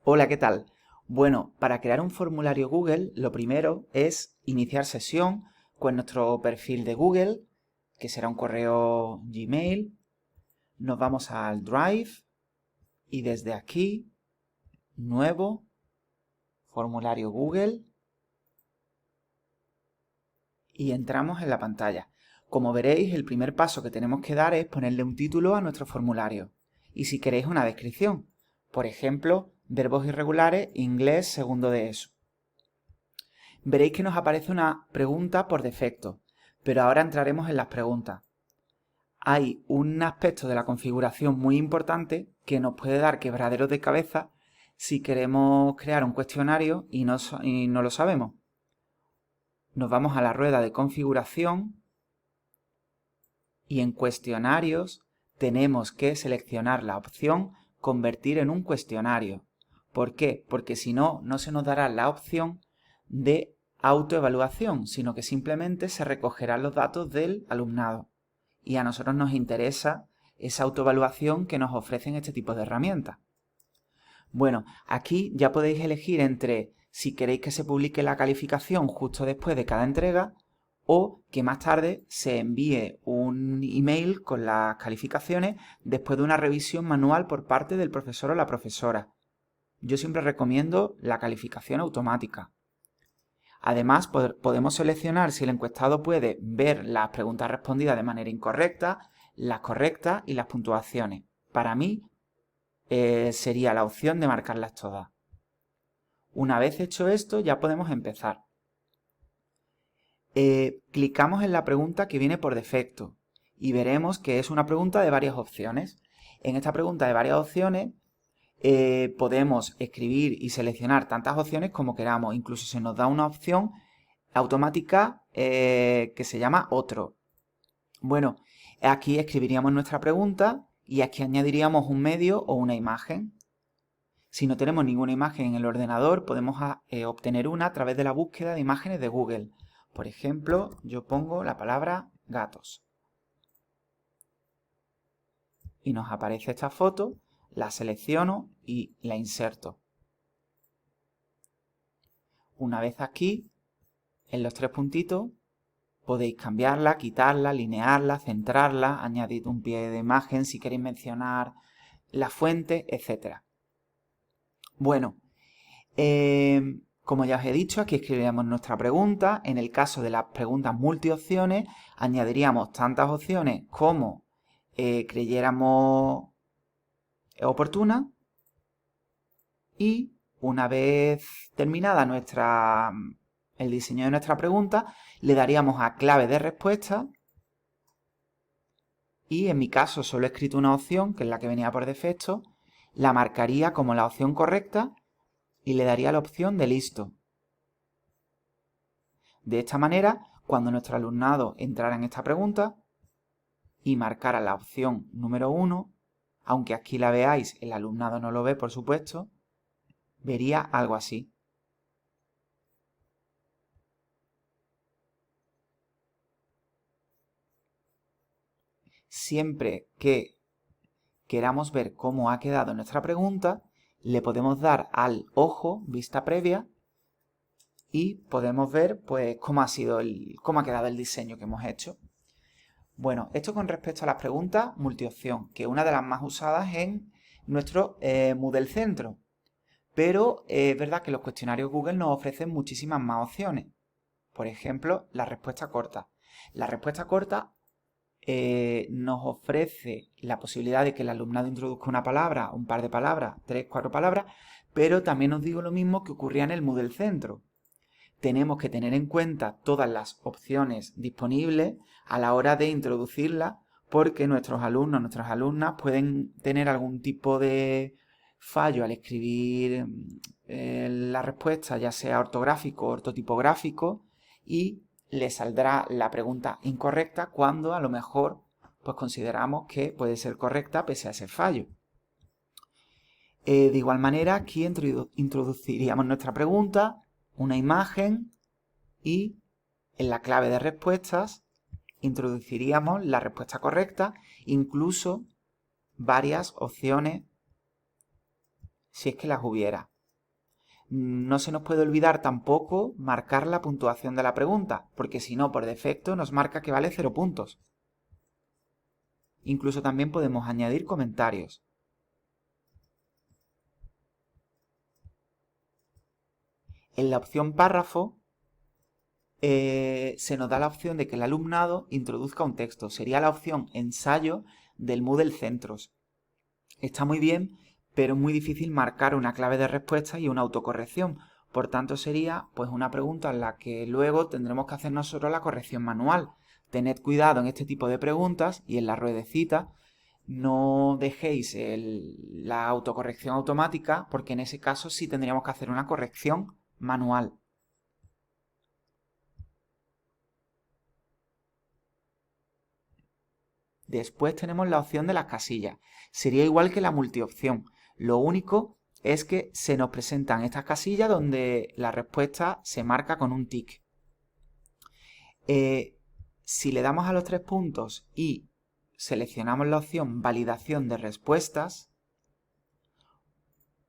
Hola, ¿qué tal? Bueno, para crear un formulario Google, lo primero es iniciar sesión con nuestro perfil de Google, que será un correo Gmail. Nos vamos al Drive y desde aquí, nuevo, formulario Google, y entramos en la pantalla. Como veréis, el primer paso que tenemos que dar es ponerle un título a nuestro formulario. Y si queréis una descripción, por ejemplo, verbos irregulares, inglés, segundo de ESO. Veréis que nos aparece una pregunta por defecto, pero ahora entraremos en las preguntas. Hay un aspecto de la configuración muy importante que nos puede dar quebraderos de cabeza si queremos crear un cuestionario y no lo sabemos. Nos vamos a la rueda de configuración y en cuestionarios tenemos que seleccionar la opción convertir en un cuestionario. ¿Por qué? Porque si no, no se nos dará la opción de autoevaluación, sino que simplemente se recogerán los datos del alumnado. Y a nosotros nos interesa esa autoevaluación que nos ofrecen este tipo de herramientas. Bueno, aquí ya podéis elegir entre si queréis que se publique la calificación justo después de cada entrega o que más tarde se envíe un email con las calificaciones después de una revisión manual por parte del profesor o la profesora. Yo siempre recomiendo la calificación automática. Además, podemos seleccionar si el encuestado puede ver las preguntas respondidas de manera incorrecta, las correctas y las puntuaciones. Para mí, sería la opción de marcarlas todas. Una vez hecho esto, ya podemos empezar. Clicamos en la pregunta que viene por defecto y veremos que es una pregunta de varias opciones. En esta pregunta de varias opciones podemos escribir y seleccionar tantas opciones como queramos. Incluso se nos da una opción automática que se llama otro. Bueno, aquí escribiríamos nuestra pregunta y aquí añadiríamos un medio o una imagen. Si no tenemos ninguna imagen en el ordenador, podemos obtener una a través de la búsqueda de imágenes de Google. Por ejemplo, yo pongo la palabra gatos. Y nos aparece esta foto, la selecciono y la inserto. Una vez aquí, en los tres puntitos, podéis cambiarla, quitarla, linearla, centrarla, añadir un pie de imagen si queréis mencionar la fuente, etc. Bueno, como ya os he dicho, aquí escribiríamos nuestra pregunta. En el caso de las preguntas multiopciones, añadiríamos tantas opciones como creyéramos oportunas. Y una vez terminada el diseño de nuestra pregunta, le daríamos a clave de respuesta. Y en mi caso solo he escrito una opción, que es la que venía por defecto, la marcaría como la opción correcta y le daría la opción de listo. De esta manera, cuando nuestro alumnado entrara en esta pregunta y marcara la opción número 1, aunque aquí la veáis, el alumnado no lo ve, por supuesto, vería algo así. Siempre que queramos ver cómo ha quedado nuestra pregunta, le podemos dar al ojo, vista previa, y podemos ver pues cómo ha quedado el diseño que hemos hecho. Bueno, esto con respecto a las preguntas multiopción, que es una de las más usadas en nuestro Moodle Centro. Pero es verdad que los cuestionarios Google nos ofrecen muchísimas más opciones. Por ejemplo, la respuesta corta. La respuesta corta nos ofrece la posibilidad de que el alumnado introduzca una palabra, un par de palabras, 3, 4 palabras, pero también os digo lo mismo que ocurría en el Moodle Centro. Tenemos que tener en cuenta todas las opciones disponibles a la hora de introducirlas porque nuestros alumnos, nuestras alumnas pueden tener algún tipo de fallo al escribir la respuesta, ya sea ortográfico o ortotipográfico, y le saldrá la pregunta incorrecta cuando a lo mejor pues consideramos que puede ser correcta pese a ese fallo. De igual manera, aquí introduciríamos nuestra pregunta, una imagen y en la clave de respuestas introduciríamos la respuesta correcta, incluso varias opciones si es que las hubiera. No se nos puede olvidar tampoco marcar la puntuación de la pregunta, porque si no, por defecto nos marca que vale 0 puntos. Incluso también podemos añadir comentarios. En la opción párrafo se nos da la opción de que el alumnado introduzca un texto. Sería la opción ensayo del Moodle Centros. Está muy bien, pero es muy difícil marcar una clave de respuesta y una autocorrección. Por tanto, sería pues una pregunta en la que luego tendremos que hacer nosotros la corrección manual. Tened cuidado en este tipo de preguntas y en la ruedecita no dejéis la autocorrección automática, porque en ese caso sí tendríamos que hacer una corrección manual. Después tenemos la opción de las casillas. Sería igual que la multiopción. Lo único es que se nos presentan estas casillas donde la respuesta se marca con un tic. Si le damos a los 3 puntos y seleccionamos la opción validación de respuestas,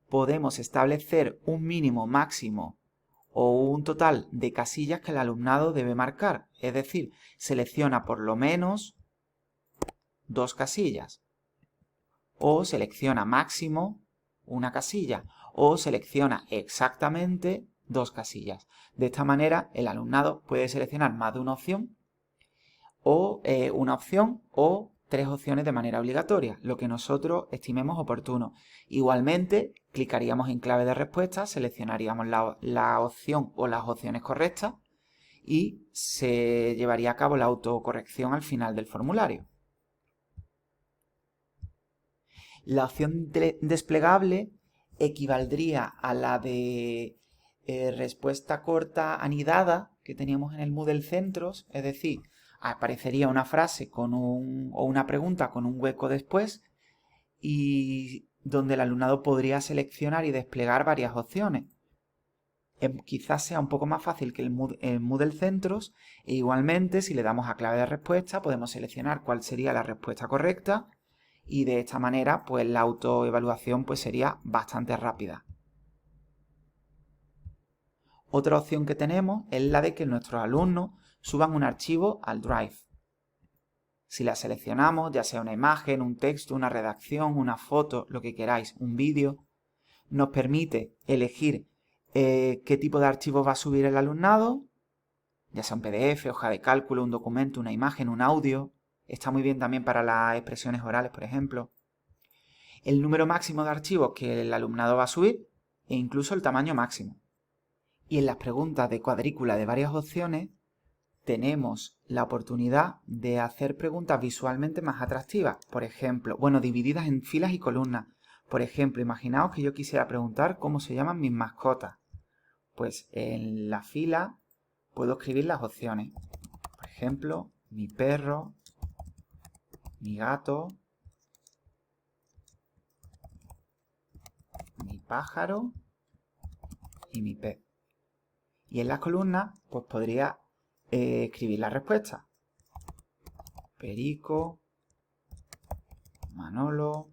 podemos establecer un mínimo, máximo o un total de casillas que el alumnado debe marcar. Es decir, selecciona por lo menos 2 casillas. O selecciona máximo una casilla. O selecciona exactamente 2 casillas. De esta manera, el alumnado puede seleccionar más de una opción o 3 opciones de manera obligatoria, lo que nosotros estimemos oportuno. Igualmente, clicaríamos en clave de respuesta, seleccionaríamos la opción o las opciones correctas y se llevaría a cabo la autocorrección al final del formulario. La opción desplegable equivaldría a la de respuesta corta anidada que teníamos en el Moodle Centros, es decir, aparecería una frase o una pregunta con un hueco después y donde el alumnado podría seleccionar y desplegar varias opciones. Quizás sea un poco más fácil que el Moodle Centros e igualmente si le damos a clave de respuesta podemos seleccionar cuál sería la respuesta correcta y de esta manera pues la autoevaluación pues sería bastante rápida. Otra opción que tenemos es la de que nuestros alumnos suban un archivo al Drive. Si la seleccionamos, ya sea una imagen, un texto, una redacción, una foto, lo que queráis, un vídeo, nos permite elegir qué tipo de archivo va a subir el alumnado, ya sea un PDF, hoja de cálculo, un documento, una imagen, un audio. Está muy bien también para las expresiones orales, por ejemplo. El número máximo de archivos que el alumnado va a subir e incluso el tamaño máximo. Y en las preguntas de cuadrícula de varias opciones tenemos la oportunidad de hacer preguntas visualmente más atractivas. Por ejemplo, divididas en filas y columnas. Por ejemplo, imaginaos que yo quisiera preguntar cómo se llaman mis mascotas. Pues en la fila puedo escribir las opciones. Por ejemplo, mi perro, mi gato, mi pájaro y mi pez. Y en las columnas, pues podría escribir la respuesta. Perico, Manolo,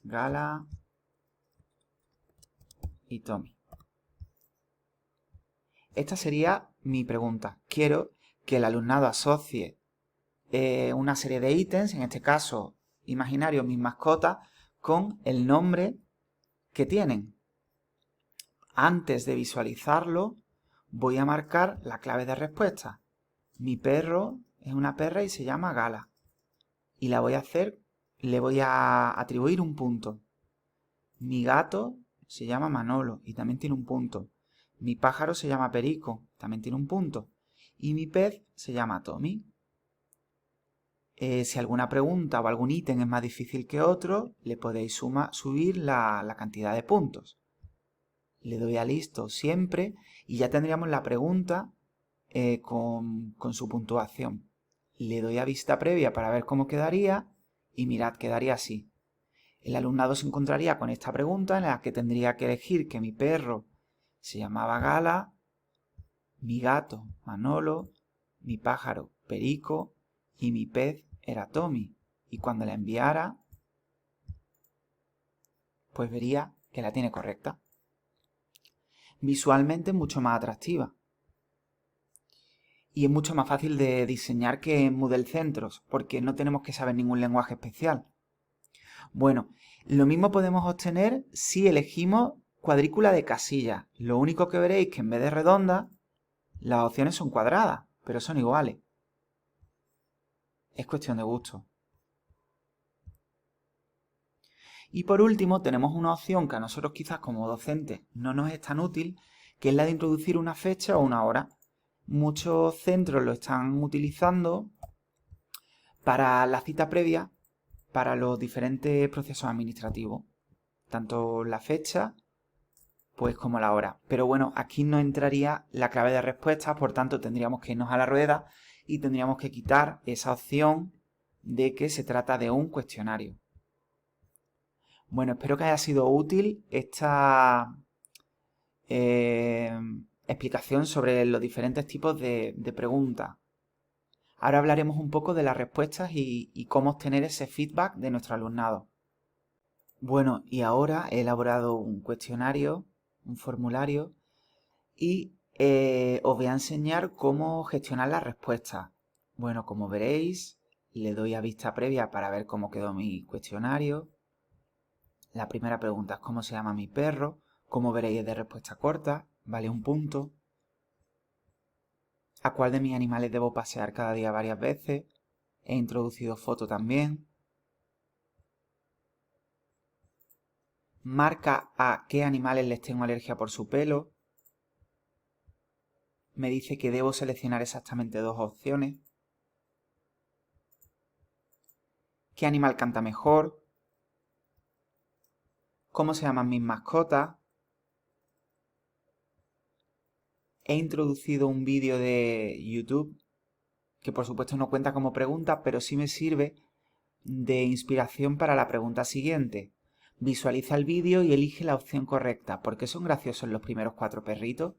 Gala y Tommy. Esta sería mi pregunta. Quiero que el alumnado asocie una serie de ítems, en este caso imaginario mis mascotas, con el nombre que tienen. Antes de visualizarlo, voy a marcar la clave de respuesta. Mi perro es una perra y se llama Gala. Y le voy a atribuir un punto. Mi gato se llama Manolo y también tiene un punto. Mi pájaro se llama Perico, también tiene un punto. Y mi pez se llama Tommy. Si alguna pregunta o algún ítem es más difícil que otro, le podéis subir la cantidad de puntos. Le doy a listo siempre y ya tendríamos la pregunta con su puntuación. Le doy a vista previa para ver cómo quedaría y mirad, quedaría así. El alumnado se encontraría con esta pregunta en la que tendría que elegir que mi perro se llamaba Gala, mi gato Manolo, mi pájaro Perico y mi pez era Tommy. Y cuando la enviara, pues vería que la tiene correcta. Visualmente es mucho más atractiva. Y es mucho más fácil de diseñar que en Moodle Centros, porque no tenemos que saber ningún lenguaje especial. Bueno, lo mismo podemos obtener si elegimos cuadrícula de casillas. Lo único que veréis que en vez de redonda, las opciones son cuadradas, pero son iguales. Es cuestión de gusto. Y por último tenemos una opción que a nosotros quizás como docentes no nos es tan útil, que es la de introducir una fecha o una hora. Muchos centros lo están utilizando para la cita previa para los diferentes procesos administrativos, tanto la fecha pues como la hora. Pero bueno, aquí no entraría la clave de respuesta, por tanto tendríamos que irnos a la rueda y tendríamos que quitar esa opción de que se trata de un cuestionario. Bueno, espero que haya sido útil esta explicación sobre los diferentes tipos de preguntas. Ahora hablaremos un poco de las respuestas y cómo obtener ese feedback de nuestro alumnado. Bueno, y ahora he elaborado un cuestionario, un formulario, y os voy a enseñar cómo gestionar las respuestas. Bueno, como veréis, le doy a vista previa para ver cómo quedó mi cuestionario. La primera pregunta es ¿cómo se llama mi perro? Como veréis es de respuesta corta, vale 1 punto. ¿A cuál de mis animales debo pasear cada día varias veces? He introducido foto también. Marca a qué animales les tengo alergia por su pelo. Me dice que debo seleccionar exactamente 2 opciones. ¿Qué animal canta mejor? ¿Cómo se llaman mis mascotas? He introducido un vídeo de YouTube, que por supuesto no cuenta como pregunta, pero sí me sirve de inspiración para la pregunta siguiente. Visualiza el vídeo y elige la opción correcta. ¿Por qué son graciosos los primeros 4 perritos?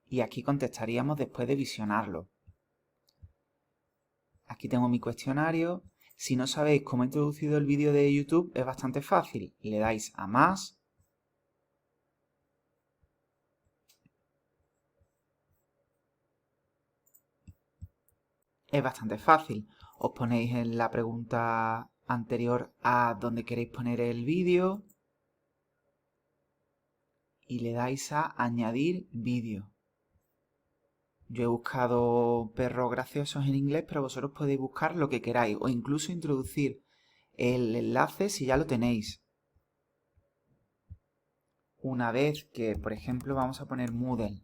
Y aquí contestaríamos después de visionarlo. Aquí tengo mi cuestionario. Si no sabéis cómo he introducido el vídeo de YouTube, es bastante fácil. Le dais a más. Es bastante fácil. Os ponéis en la pregunta anterior a donde queréis poner el vídeo y le dais a añadir vídeo. Yo he buscado perros graciosos en inglés, pero vosotros podéis buscar lo que queráis o incluso introducir el enlace si ya lo tenéis. Una vez que, por ejemplo, vamos a poner Moodle.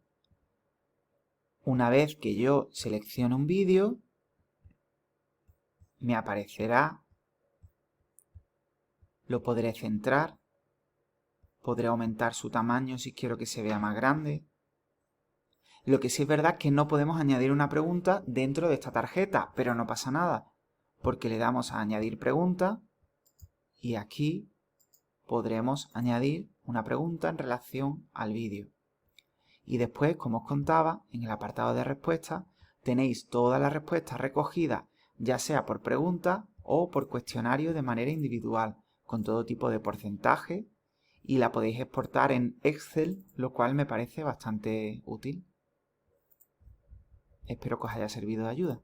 Una vez que yo seleccione un vídeo, me aparecerá, lo podré centrar, podré aumentar su tamaño si quiero que se vea más grande. Lo que sí es verdad es que no podemos añadir una pregunta dentro de esta tarjeta, pero no pasa nada, porque le damos a añadir pregunta y aquí podremos añadir una pregunta en relación al vídeo. Y después, como os contaba, en el apartado de respuestas tenéis todas las respuestas recogidas, ya sea por pregunta o por cuestionario de manera individual, con todo tipo de porcentaje, y la podéis exportar en Excel, lo cual me parece bastante útil. Espero que os haya servido de ayuda.